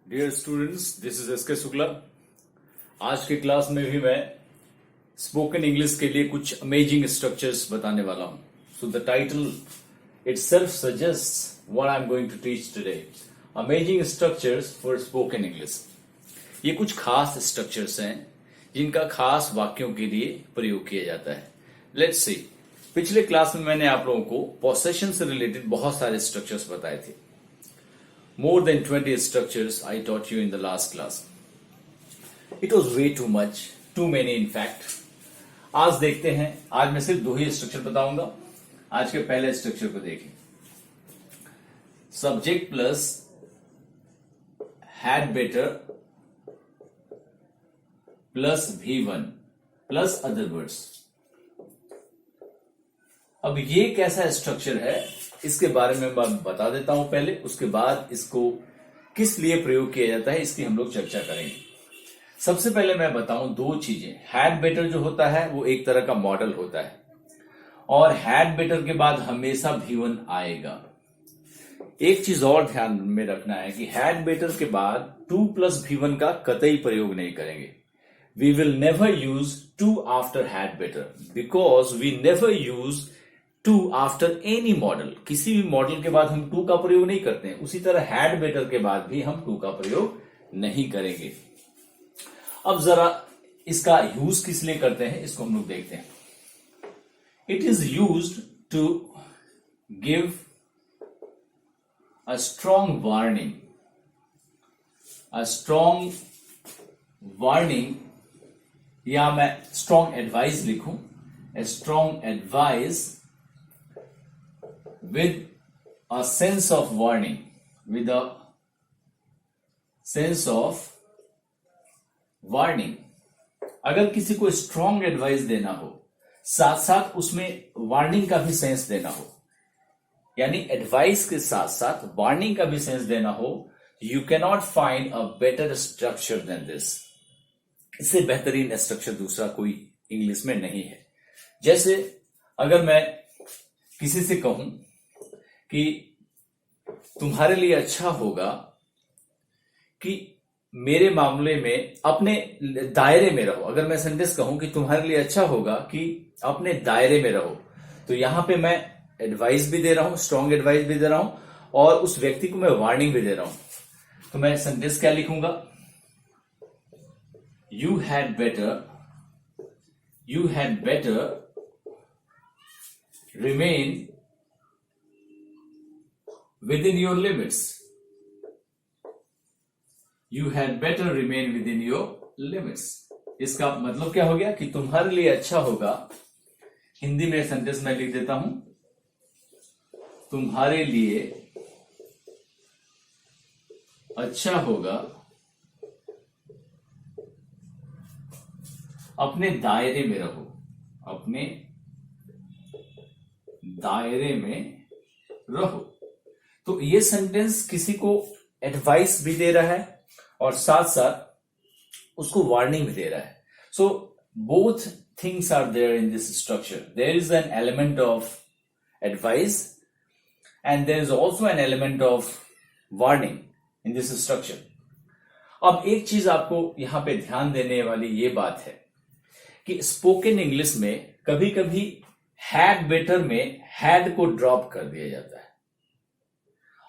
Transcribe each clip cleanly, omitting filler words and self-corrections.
Dear students, this is S K Shukla. आज के class में भी मैं स्पोकन इंग्लिश के लिए कुछ अमेजिंग स्ट्रक्चर्स बताने वाला हूं। So the title itself suggests what I'm going to teach today. Amazing structures for spoken English. ये कुछ खास स्ट्रक्चर्स हैं जिनका खास वाक्यों के लिए प्रयोग किया जाता है। लेट्स सी, पिछले क्लास में मैंने आप लोगों को पोसेशन से रिलेटेड बहुत सारे स्ट्रक्चर्स बताए थे। More than 20 structures I taught you in the last class. It was way too much, too many in fact. आज देखते हैं, आज मैं सिर्फ 2 ही स्ट्रक्चर बताऊंगा। आज के पहले स्ट्रक्चर को देखें। Subject plus had better plus V1 plus other words. अब ये कैसा स्ट्रक्चर है इसके बारे में मैं बता देता हूं पहले, उसके बाद इसको किस लिए प्रयोग किया जाता है इसकी हम लोग चर्चा करेंगे। सबसे पहले मैं बताऊं 2 चीजें। हैड बेटर जो होता है वो एक तरह का मॉडल होता है और हैड बेटर के बाद हमेशा V1 आएगा। एक चीज और ध्यान में रखना है कि हैड बेटर के बाद 2 प्लस V1 का कतई प्रयोग नहीं करेंगे। We will never use 2 after had better because we never use 2 after any model। किसी भी मॉडल के बाद हम 2 का प्रयोग नहीं करते हैं। उसी तरह हैड बेटर के बाद भी हम 2 का प्रयोग नहीं करेंगे। अब जरा इसका यूज किस लिए करते हैं इसको हम लोग देखते हैं। It is used to give a strong warning, या मैं strong advice लिखूं, a strong advice with a sense of warning, with a sense of warning। अगर किसी को strong advice देना हो साथ साथ उसमें वार्निंग का भी सेंस देना हो, यानी एडवाइस के साथ साथ वार्निंग का भी सेंस देना हो, you can not find a better structure than this. इससे बेहतरीन स्ट्रक्चर दूसरा कोई इंग्लिश में नहीं है। जैसे अगर मैं किसी से कहूं कि तुम्हारे लिए अच्छा होगा कि मेरे मामले में अपने दायरे में रहो। अगर मैं सेंटेंस कहूं कि तुम्हारे लिए अच्छा होगा कि अपने दायरे में रहो, तो यहां पे मैं एडवाइस भी दे रहा हूं, स्ट्रॉन्ग एडवाइस भी दे रहा हूं और उस व्यक्ति को मैं वार्निंग भी दे रहा हूं। तो मैं सेंटेंस क्या लिखूंगा? You had better remain with in your limits. You had better remain within your limits। इसका मतलब क्या हो गया कि तुम्हारे लिए अच्छा होगा। हिंदी में सेंटेंस में लिख देता हूं, तुम्हारे लिए अच्छा होगा अपने दायरे में रहो, अपने दायरे में रहो। तो ये सेंटेंस किसी को एडवाइस भी दे रहा है और साथ साथ उसको वार्निंग भी दे रहा है। So both things are there in this structure. There is an element of advice and there is also an element of warning in this structure. अब एक चीज आपको यहां पे ध्यान देने वाली ये बात है कि स्पोकन इंग्लिश में कभी कभी हैड बेटर में हैड को ड्रॉप कर दिया जाता है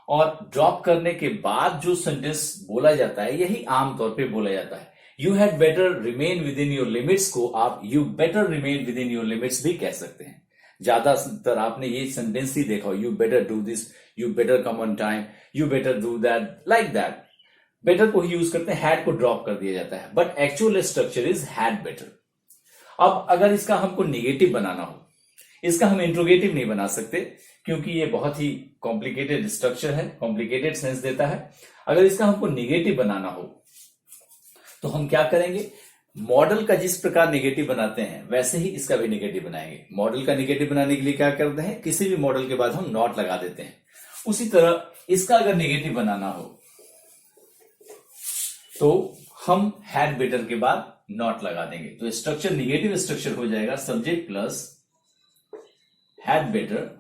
और ड्रॉप करने के बाद जो सेंटेंस बोला जाता है यही आमतौर पे बोला जाता है। You had better remain with in your limits को आप you better remain with in your limits भी कह सकते हैं। ज्यादातर आपने ये सेंटेंस ही देखा, you better do this, you better come on time, you better do that, like that. Better को ही यूज करते हैं, हैड को ड्रॉप कर दिया जाता है, but actual structure is had better. अब अगर इसका हमको निगेटिव बनाना हो, इसका हम इंट्रोगेटिव नहीं बना सकते क्योंकि ये बहुत ही कॉम्प्लिकेटेड स्ट्रक्चर है, कॉम्प्लिकेटेड सेंस देता है। अगर इसका हमको निगेटिव बनाना हो तो हम क्या करेंगे? मॉडल का जिस प्रकार निगेटिव बनाते हैं वैसे ही इसका भी निगेटिव बनाएंगे। मॉडल का निगेटिव बनाने के लिए क्या करते हैं? किसी भी मॉडल के बाद हम नॉट लगा देते हैं। उसी तरह इसका अगर निगेटिव बनाना हो तो हम हैड बेटर के बाद नॉट लगा देंगे। तो स्ट्रक्चर निगेटिव स्ट्रक्चर हो जाएगा, subject plus had better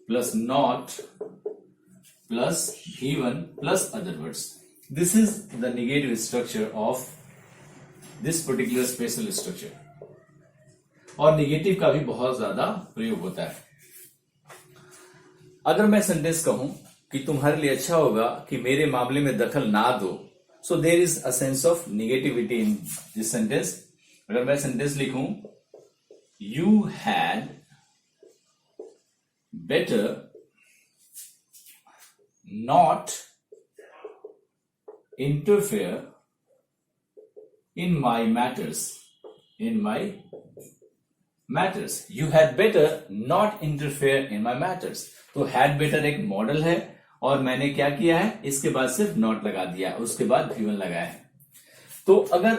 plus not plus V1 plus other words. This is the negative structure of this particular special structure. और नेगेटिव का भी बहुत ज्यादा प्रयोग होता है. अगर मैं सेंटेंस कहूं कि तुम्हारे लिए अच्छा होगा कि मेरे मामले में दखल ना दो, so there is a sense of negativity in this sentence. अगर मैं सेंटेंस लिखूं, you had better not interfere in my matters, you had better not interfere in my matters. तो had better एक मॉडल है और मैंने क्या किया है, इसके बाद सिर्फ नॉट लगा दिया, उसके बाद V1 लगाया है. तो अगर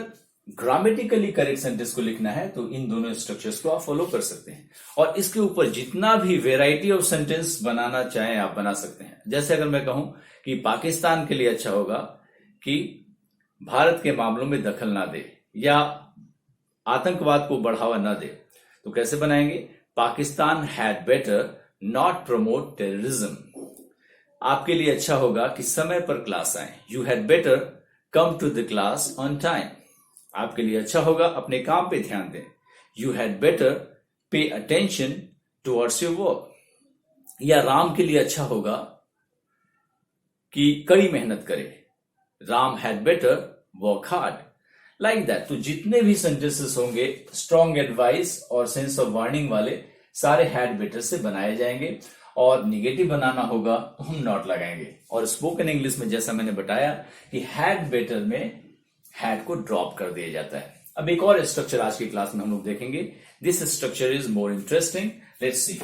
ग्रामेटिकली करेक्ट सेंटेंस को लिखना है तो इन दोनों स्ट्रक्चर्स को आप फॉलो कर सकते हैं और इसके ऊपर जितना भी वेराइटी ऑफ सेंटेंस बनाना चाहें आप बना सकते हैं. जैसे अगर मैं कहूं कि पाकिस्तान के लिए अच्छा होगा कि भारत के मामलों में दखल ना दे या आतंकवाद को बढ़ावा ना दे, तो कैसे बनाएंगे, Pakistan had better not promote terrorism. आपके लिए अच्छा होगा कि समय पर क्लास आए. You had better come to the class on time. आपके लिए अच्छा होगा अपने काम पे ध्यान दें. You had better pay attention towards your work. या राम के लिए अच्छा होगा कि कड़ी मेहनत करे. Ram had better work hard. Like that. तो जितने भी सेंटेंसेस होंगे स्ट्रॉन्ग एडवाइस और सेंस ऑफ वार्निंग वाले सारे हैड बेटर से बनाए जाएंगे और निगेटिव बनाना होगा तो हम नॉट लगाएंगे. और स्पोकन इंग्लिश में जैसा मैंने बताया कि हैड बेटर में हैड को ड्रॉप कर दिया जाता है. अब एक और स्ट्रक्चर आज की क्लास में हम लोग देखेंगे. This structure is more interesting. Let's see.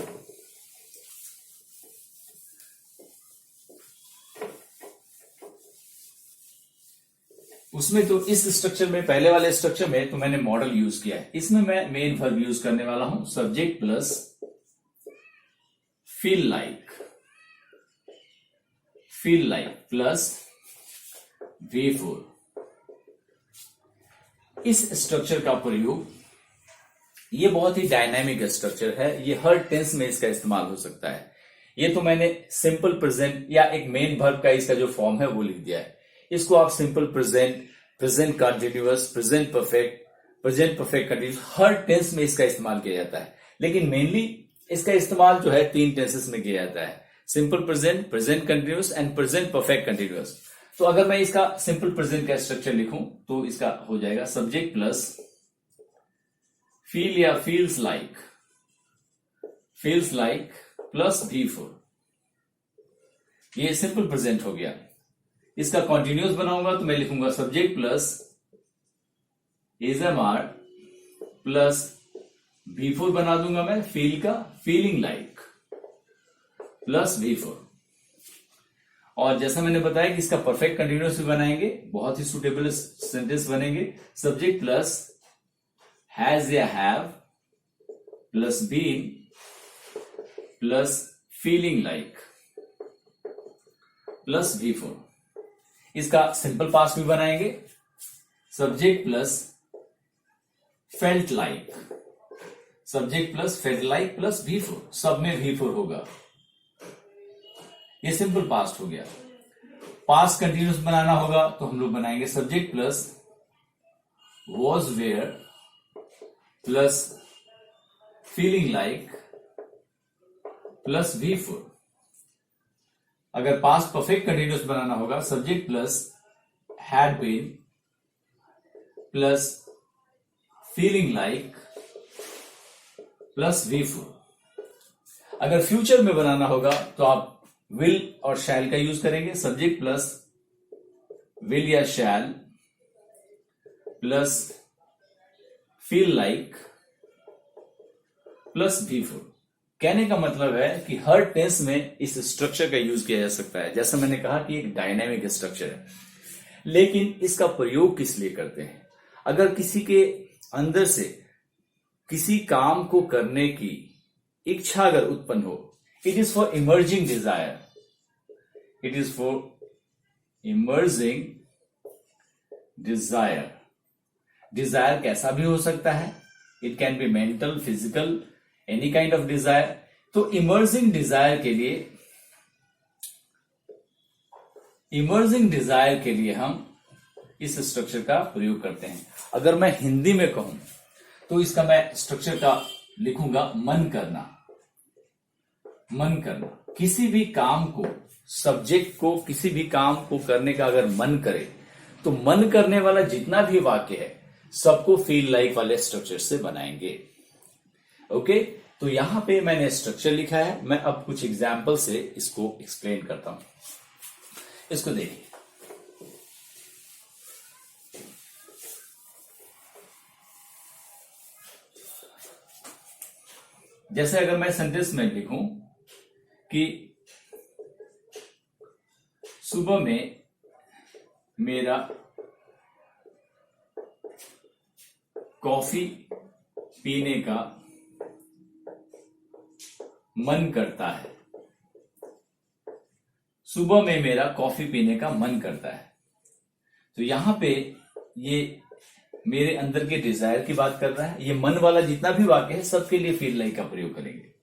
उसमें तो इस स्ट्रक्चर में, पहले वाले स्ट्रक्चर में तो मैंने मॉडल यूज किया है. इसमें मैं मेन वर्ब यूज करने वाला हूं, subject plus feel like plus V4. इस स्ट्रक्चर का प्रयोग, ये बहुत ही डायनामिक स्ट्रक्चर है. ये हर टेंस में इसका इस्तेमाल हो सकता है. ये तो मैंने सिंपल प्रेजेंट या एक मेन वर्ब का इसका जो फॉर्म है वो लिख दिया है. इसको आप simple present, present continuous, present perfect continuous, हर टेंस में इसका इस्तेमाल किया जाता है. लेकिन मेनली इसका इस्तेमाल जो है 3 टेंसेस में किया जाता है, simple present, present continuous and present perfect continuous. तो अगर मैं इसका सिंपल प्रेजेंट का स्ट्रक्चर लिखूं तो इसका हो जाएगा सब्जेक्ट प्लस फील या फील्स लाइक प्लस V4. ये सिंपल प्रेजेंट हो गया. इसका कॉन्टिन्यूअस बनाऊंगा तो मैं लिखूंगा subject plus AMR plus V4 बना दूंगा मैं फील का, फीलिंग लाइक प्लस V4. और जैसा मैंने बताया कि इसका परफेक्ट कंटिन्यूअस भी बनाएंगे, बहुत ही सुटेबल सेंटेंस बनेंगे. सब्जेक्ट प्लस हैज या have plus been plus feeling like plus V4. इसका सिंपल पास्ट भी बनाएंगे, subject plus felt like plus V4. सब में V4 होगा. ये सिंपल पास्ट हो गया. पास्ट कंटिन्यूअस बनाना होगा तो हम लोग बनाएंगे subject plus was were plus feeling like plus V4. अगर पास्ट परफेक्ट कंटिन्यूअस बनाना होगा subject plus had been plus feeling like plus V4. अगर फ्यूचर में बनाना होगा तो आप विल और शैल का यूज करेंगे, सब्जेक्ट प्लस विल या शैल plus feel like plus V4. कहने का मतलब है कि हर टेंस में इस स्ट्रक्चर का यूज किया जा सकता है. जैसा मैंने कहा कि एक डायनामिक स्ट्रक्चर है. लेकिन इसका प्रयोग किस लिए करते हैं? अगर किसी के अंदर से किसी काम को करने की इच्छा अगर उत्पन्न हो, it is for emerging desire. Desire कैसा भी हो सकता है. It can be mental, physical, any kind of desire. तो इमर्जिंग डिजायर के लिए इमर्जिंग डिजायर के लिए हम इस स्ट्रक्चर का प्रयोग करते हैं। अगर मैं हिंदी में कहूं तो इसका मैं स्ट्रक्चर का लिखूंगा मन करना। मन करना, किसी भी काम को, सब्जेक्ट को किसी भी काम को करने का अगर मन करे तो मन करने वाला जितना भी वाक्य है सबको फील लाइक वाले स्ट्रक्चर से बनाएंगे। ओके, तो यहां पे मैंने स्ट्रक्चर लिखा है। मैं अब कुछ एग्जाम्पल से इसको एक्सप्लेन करता हूं। इसको देखिए, जैसे अगर मैं सेंटेंस में लिखूं कि सुबह में मेरा कॉफी पीने का मन करता है। सुबह में मेरा कॉफी पीने का मन करता है। तो यहां पे ये मेरे अंदर के डिजायर की बात कर रहा है। ये मन वाला जितना भी वाक्य है सबके लिए फील लाइक का प्रयोग करेंगे।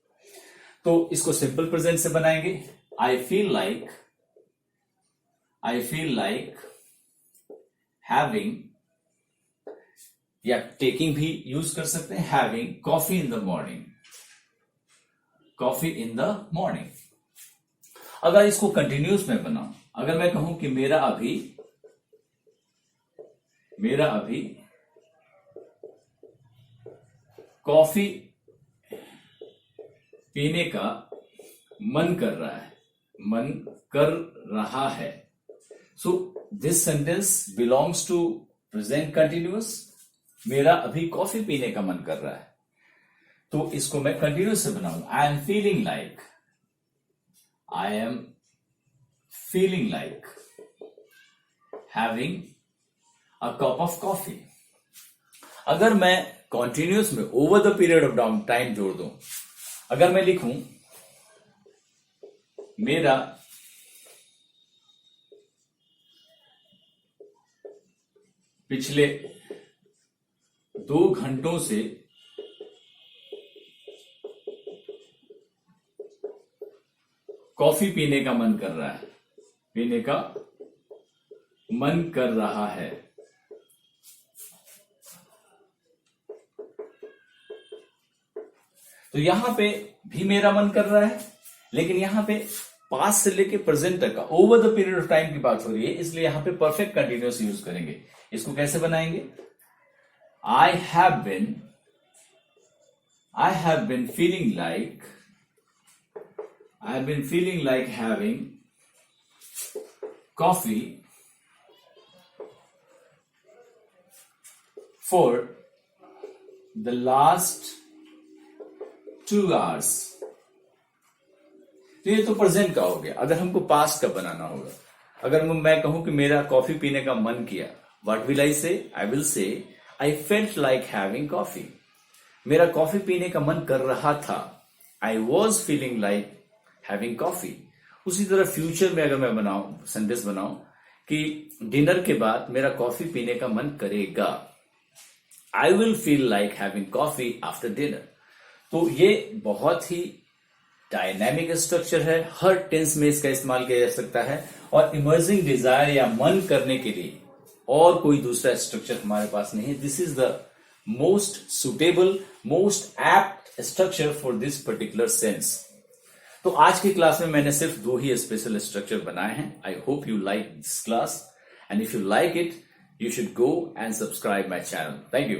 तो इसको सिंपल प्रेजेंट से बनाएंगे। आई फील लाइक हैविंग, या टेकिंग भी यूज कर सकते हैं, having coffee in the morning. Coffee in the morning. अगर इसको कंटिन्यूस में बनाऊं, अगर मैं कहूं कि मेरा अभी कॉफी पीने का मन कर रहा है। So this sentence belongs to present continuous. मेरा अभी कॉफी पीने का मन कर रहा है, तो इसको मैं कंटिन्यूअस से बनाऊंगा। I am feeling like having a cup of coffee. अगर मैं कॉन्टिन्यूस में over the period of time जोड़ दूं, अगर मैं लिखूं मेरा पिछले 2 घंटों से कॉफी पीने का मन कर रहा है, तो यहां पे भी मेरा मन कर रहा है, लेकिन यहां पे पास्ट से लेके प्रेजेंट तक का over the period of time की बात हो रही है, इसलिए यहां पे परफेक्ट कंटिन्यूअस यूज करेंगे। इसको कैसे बनाएंगे? I have been feeling like having coffee for the last 2 hours। तो ये तो प्रेजेंट का हो गया। अगर हमको पास्ट का बनाना होगा, अगर मैं कहूं कि मेरा कॉफी पीने का मन किया, व्हाट विल आई से? I will say I felt like having coffee. मेरा कॉफी पीने का मन कर रहा था। I was feeling like having coffee. उसी तरह फ्यूचर में अगर मैं सेंटेंस बनाऊं कि डिनर के बाद मेरा कॉफी पीने का मन करेगा, I will feel like having coffee after dinner. तो ये बहुत ही डायनामिक स्ट्रक्चर है। हर टेंस में इसका इस्तेमाल किया जा सकता है, और इमर्जिंग डिजायर या मन करने के लिए और कोई दूसरा स्ट्रक्चर हमारे पास नहीं है। This is the most suitable, most apt structure for this particular sense. तो आज की क्लास में मैंने सिर्फ 2 ही स्पेशल स्ट्रक्चर बनाए हैं। I hope you like this class, and if you like it, you should go and subscribe my channel. Thank you.